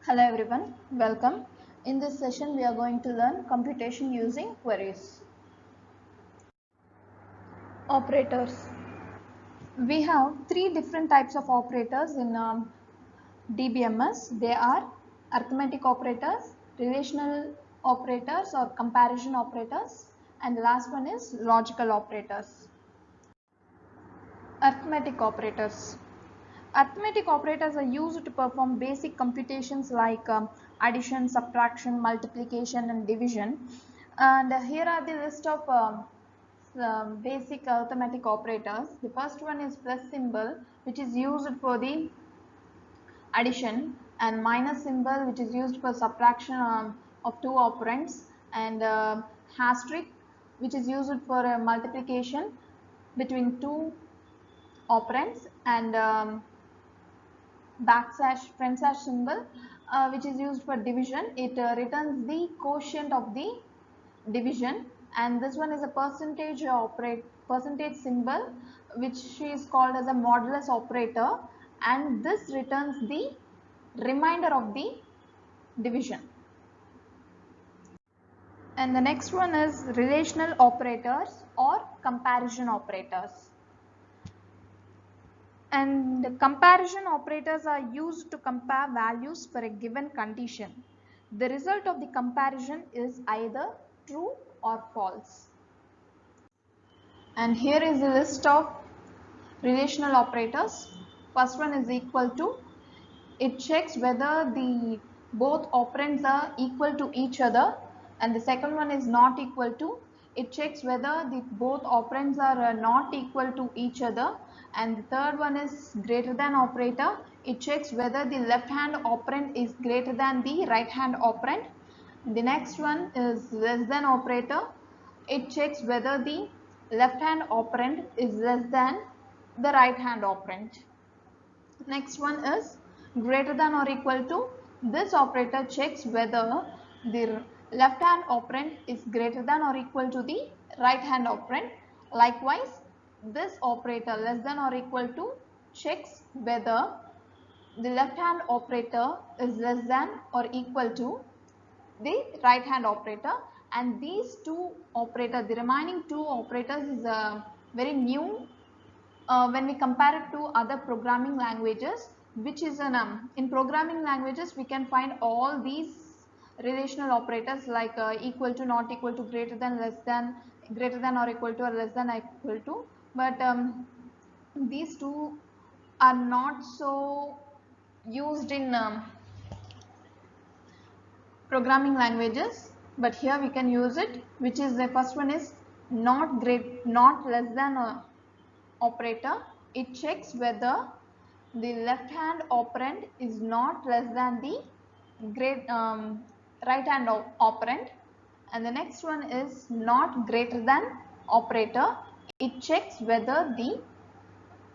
Hello everyone, welcome. In this session we are going to learn computation using queries. Operators. We have three different types of operators in DBMS. They are arithmetic operators, relational operators or comparison operators, and the last one is logical operators. Arithmetic operators. Arithmetic operators are used to perform basic computations like addition, subtraction, multiplication and division. And here are the list of basic arithmetic operators. The first one is plus symbol, which is used for the addition, and minus symbol, which is used for subtraction of two operands, and asterisk, which is used for multiplication between two operands, and backslash front slash symbol, which is used for division. It returns the quotient of the division, and this one is a percentage symbol, which is called as a modulus operator, and this returns the remainder of the division. And the next one is relational operators or comparison operators. And the comparison operators are used to compare values for a given condition. The result of the comparison is either true or false. And here is a list of relational operators. First one is equal to. It checks whether the both operands are equal to each other, and the second one is not equal to. It checks whether the both operands are not equal to each other, and the third one is greater than operator. It checks whether the left hand operand is greater than the right hand operand. The next one is less than operator. It checks whether the left hand operand is less than the right hand operand. Next one is greater than or equal to. This operator checks whether the left hand operand is greater than or equal to the right hand operand. Likewise, this operator less than or equal to checks whether the left hand operator is less than or equal to the right hand operator. And these two operators, the remaining two operators, is very new when we compare it to other programming languages, which is in programming languages we can find all these relational operators like equal to, not equal to, greater than, less than, greater than or equal to, or less than or equal to, but these two are not so used in programming languages, but here we can use it, which is the first one is not less than operator. It checks whether the left hand operand is not less than the right hand operand. And the next one is not greater than operator. It checks whether the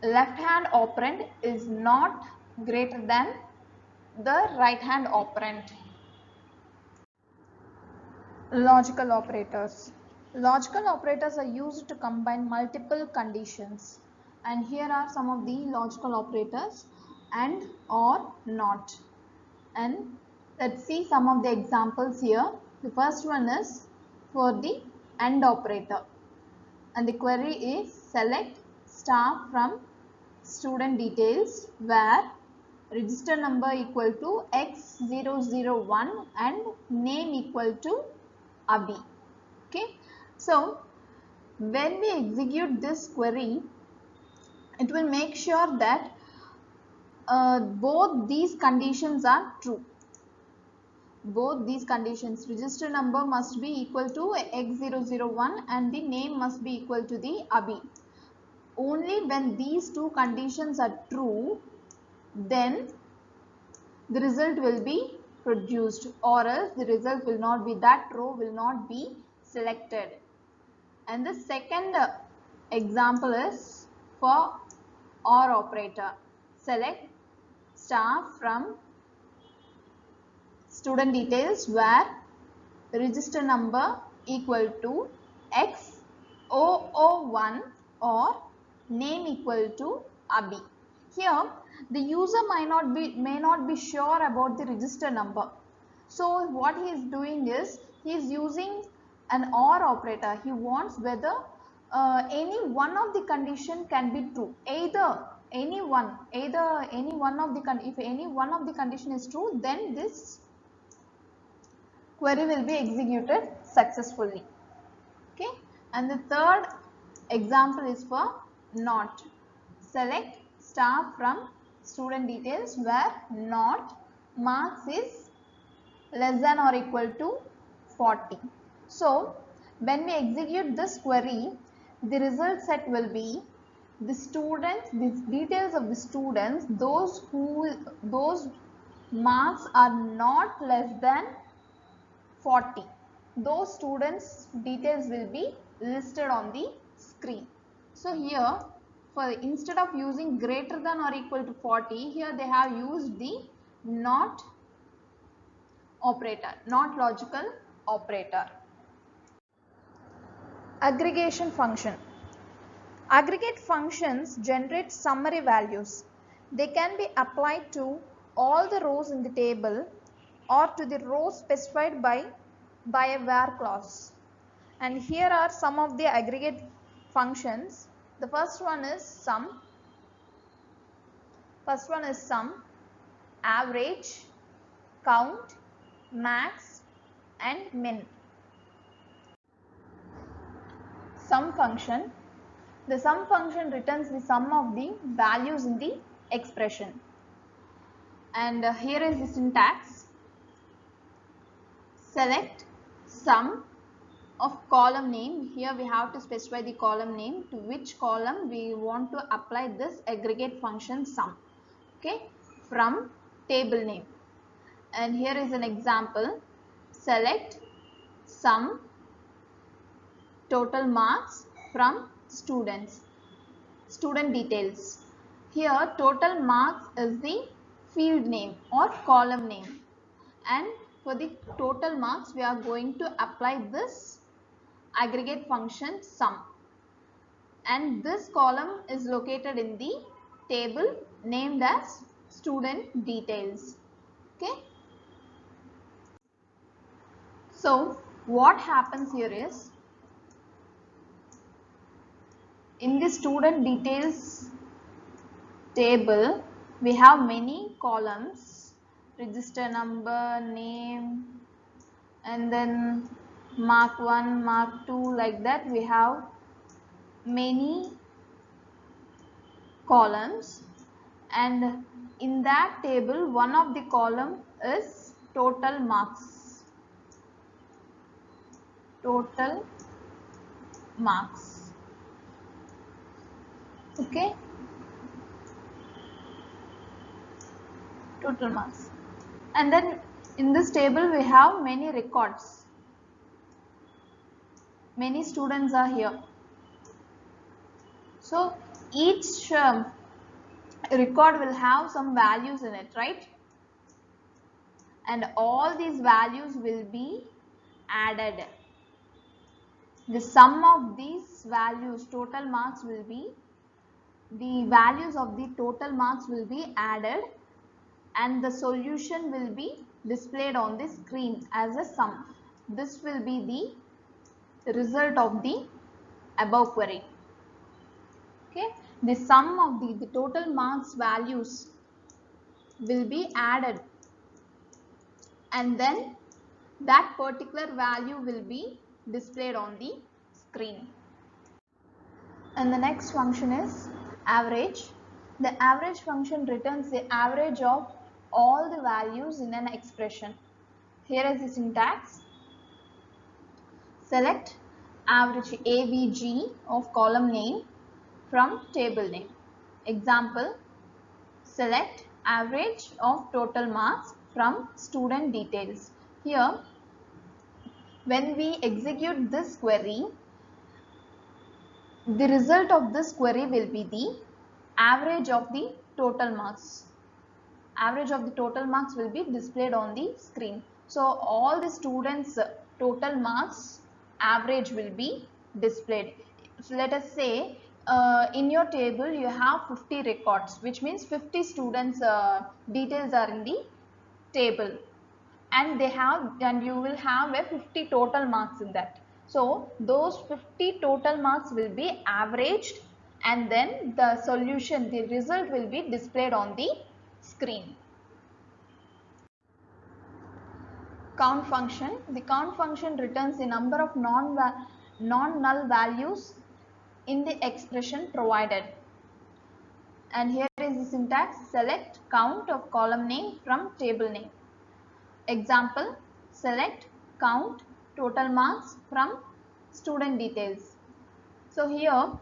left hand operand is not greater than the right hand operand. Logical operators. Logical operators are used to combine multiple conditions, and here are some of the logical operators: and, or, not. And let's see some of the examples here. The first one is for the AND operator, and the query is select star from student details where register number equal to X001 and name equal to Abhi. Okay, so when we execute this query, it will make sure that both these conditions are true. Both these conditions, register number must be equal to X001 and the name must be equal to the Abhi. Only when these two conditions are true, then the result will be produced, or else the result will not be, that row will not be selected. And the second example is for OR operator. Select star from student details where register number equal to X001 or name equal to Abhi. Here the user may not be sure about the register number. So what he is doing is he is using an OR operator. He wants whether any one of the condition can be true. Either any one of the if any one of the condition is true, then this query will be executed successfully. Okay, and the third example is for not. Select star from student details where not marks is less than or equal to 40. So when we execute this query, the result set will be the students, the details of the students, those marks are not less than 40. Those students details will be listed on the screen. So here for instead of using greater than or equal to 40, here they have used the not operator, not logical operator. Aggregation function. Aggregate functions generate summary values. They can be applied to all the rows in the table or to the rows specified by a where clause. And here are some of the aggregate functions. The first one is sum. Average, count, max and min. Sum function. The sum function returns the sum of the values in the expression. And here is the syntax. Select sum of column name. Here we have to specify the column name, to which column we want to apply this aggregate function sum. Okay, from table name. And here is an example. Select sum total marks from students, student details. Here total marks is the field name or column name, and for the total marks we are going to apply this aggregate function sum, and this column is located in the table named as student details. Okay, so what happens here is, in the student details table we have many columns: register number, name, and then mark 1, mark 2, like that we have many columns, and in that table one of the column is total marks. Total marks. Okay, total marks. And then in this table we have many records. Many students are here. So each record will have some values in it, right? And all these values will be added. The sum of these values, total marks, will be, the values of the total marks will be added, and the solution will be displayed on the screen as a sum. This will be the result of the above query. Okay, the sum of the total marks values will be added, and then that particular value will be displayed on the screen. And the next function is average. The average function returns the average of all the values in an expression. Here is the syntax. Select average AVG of column name from table name. Example, select average of total marks from student details. Here, when we execute this query, the result of this query will be the average of the total marks. Average of the total marks will be displayed on the screen. So all the students total marks average will be displayed. So let us say in your table you have 50 records, which means 50 students details are in the table, and you will have a 50 total marks in that. So those 50 total marks will be averaged, and then the solution, the result will be displayed on the screen. Count function. The count function returns the number of non-null values in the expression provided. And here is the syntax: select count of column name from table name. Example: select count total marks from student details. So here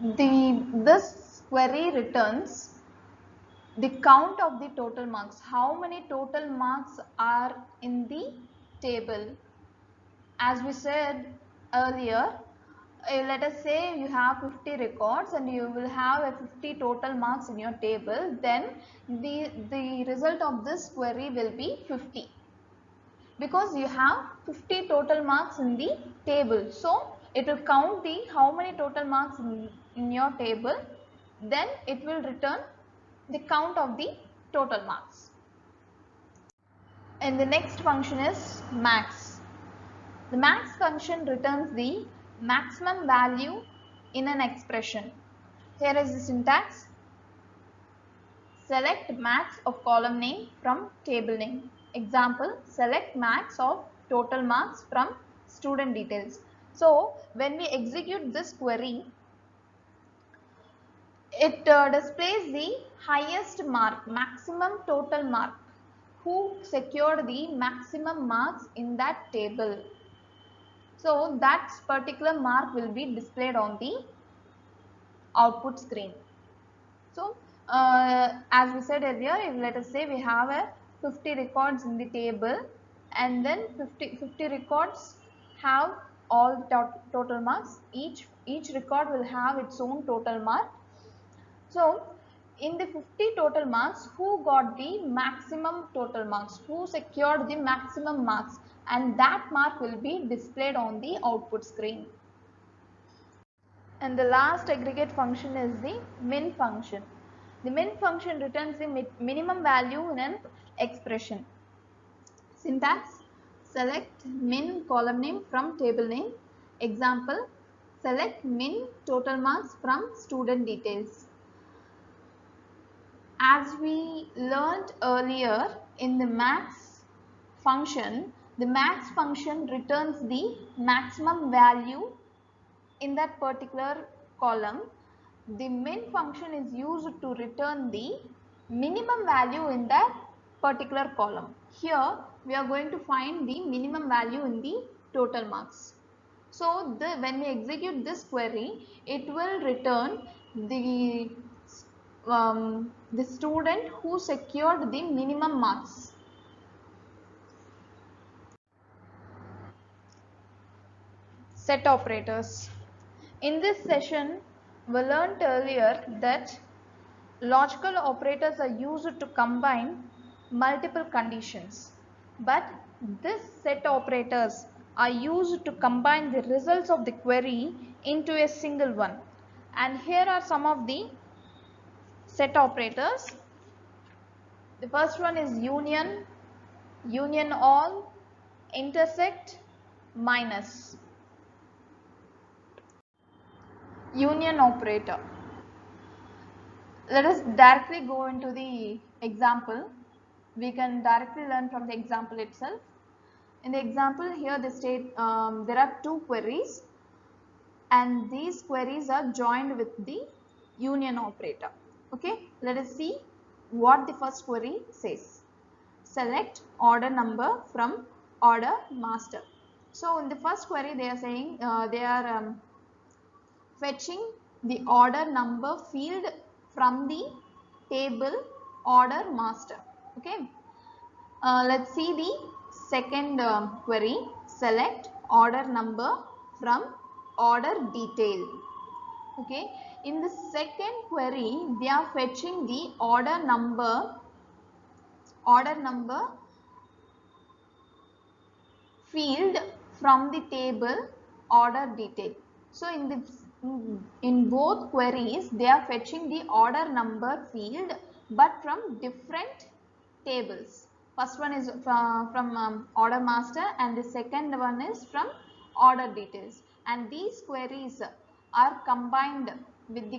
this query returns the count of the total marks. How many total marks are in the table? As we said earlier, let us say you have 50 records and you will have a 50 total marks in your table, then the result of this query will be 50, because you have 50 total marks in the table. So it will count the how many total marks in your table, then it will return the count of the total marks. And the next function is max. The max function returns the maximum value in an expression. Here is the syntax: select max of column name from table name. Example: select max of total marks from student details. So when we execute this query, it displays the highest mark, maximum total mark, who secured the maximum marks in that table. So that particular mark will be displayed on the output screen. So as we said earlier, if let us say we have a 50 records in the table, and then 50 records have all total marks. Each record will have its own total mark. So in the 50 total marks, who got the maximum total marks, who secured the maximum marks, and that mark will be displayed on the output screen. And the last aggregate function is the min function. The min function returns the minimum value in an expression. Syntax: select min column name from table name. Example: select min total marks from student details. As we learned earlier in the max function, the max function returns the maximum value in that particular column. The min function is used to return the minimum value in that particular column. Here we are going to find the minimum value in the total marks. So when we execute this query, it will return the student who secured the minimum marks. Set operators. In this session, we learned earlier that logical operators are used to combine multiple conditions, but this set operators are used to combine the results of the query into a single one. And here are some of the set operators. The first one is union, union all, intersect, minus. Union operator. Let us directly go into the example. We can directly learn from the example itself. In the example here, they state there are two queries, and these queries are joined with the union operator. Okay, let us see what the first query says. Select order number from order master. So in the first query, they are saying they are fetching the order number field from the table order master. Okay, let's see the second query. Select order number from order detail. Okay, in the second query, they are fetching the order number field from the table order detail. So in both queries, they are fetching the order number field, but from different tables. First one is from order master, and the second one is from order details. And these queries are combined with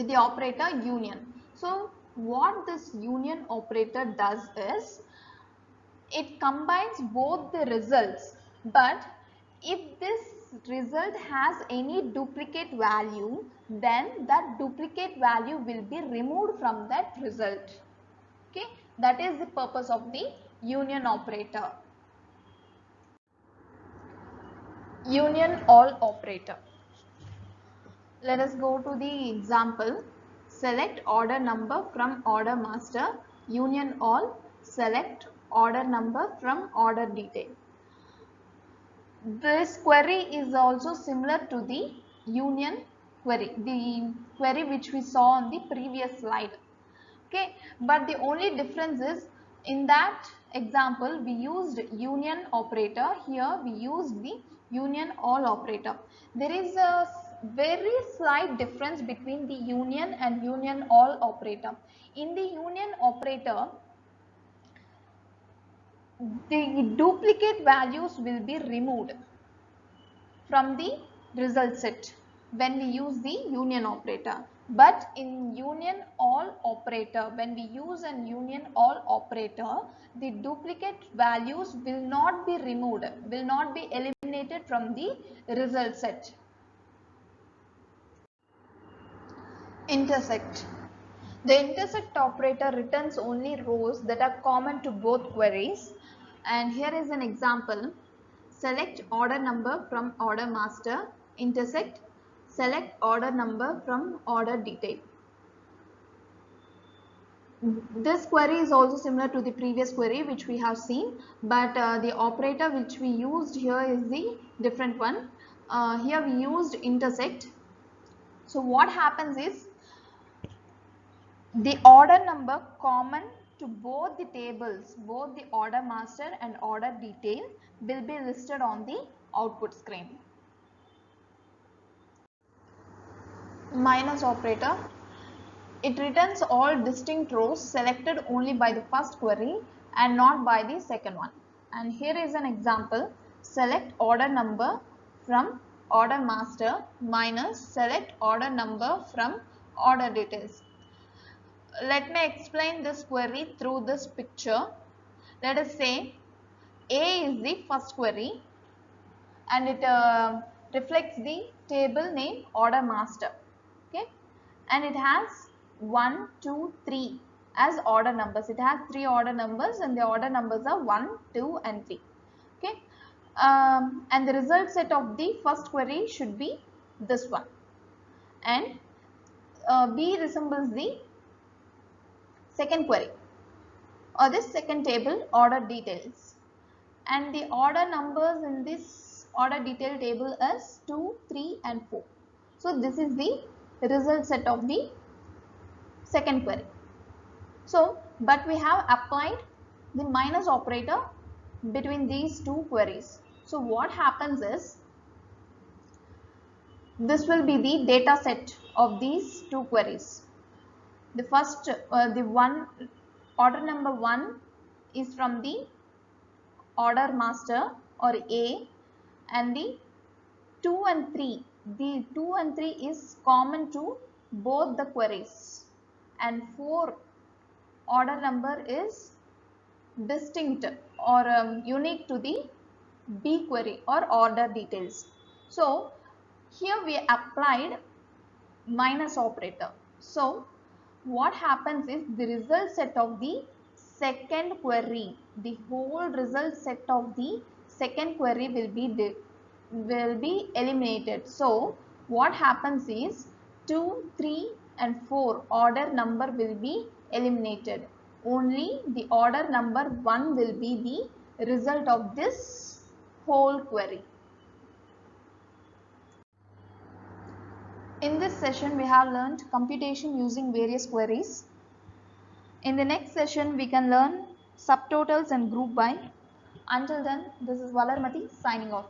the operator union. So what this union operator does is, it combines both the results, but if this result has any duplicate value, then that duplicate value will be removed from that result. Okay, that is the purpose of the union operator. Union all operator. Let us go to the example. Select order number from order master, union all, select order number from order detail. This query is also similar to the union query, the query which we saw on the previous slide. Okay, but the only difference is, in that example we used union operator, here we used the union all operator. There is a very slight difference between the union and union all operator. In the union operator, the duplicate values will be removed from the result set when we use the union operator. But in union all operator, when we use an union all operator, the duplicate values will not be removed, will not be eliminated from the result set. Intersect. The intersect operator returns only rows that are common to both queries. And here is an example. Select order number from order master, intersect, select order number from order detail. This query is also similar to the previous query which we have seen, but the operator which we used here is the different one. Here we used intersect. So what happens is, the order number common to both the tables, both the order master and order detail, will be listed on the output screen. Minus operator. It returns all distinct rows selected only by the first query and not by the second one. And here is an example. Select order number from order master minus select order number from order details. Let me explain this query through this picture. Let us say A is the first query, and it reflects the table name order master. Okay, and it has 1, 2, 3 as order numbers. It has 3 order numbers, and the order numbers are 1, 2 and 3. Okay, and the result set of the first query should be this one, and B resembles the second query or this second table order details, and the order numbers in this order detail table is 2, 3 and 4. So this is the result set of the second query. So, but we have applied the minus operator between these two queries. So what happens is, this will be the data set of these two queries. The first, the order number 1 is from the order master or A, and the 2 and 3, the 2 and 3 is common to both the queries, and 4 order number is distinct or unique to the B query or order details. So here we applied minus operator. So what happens is, the result set of the second query, the whole result set of the second query will be eliminated. So what happens is, 2, 3 and 4 order number will be eliminated. Only the order number 1 will be the result of this whole query. In this session, we have learned computation using various queries. In the next session, we can learn subtotals and group by. Until then, this is Valarmati signing off.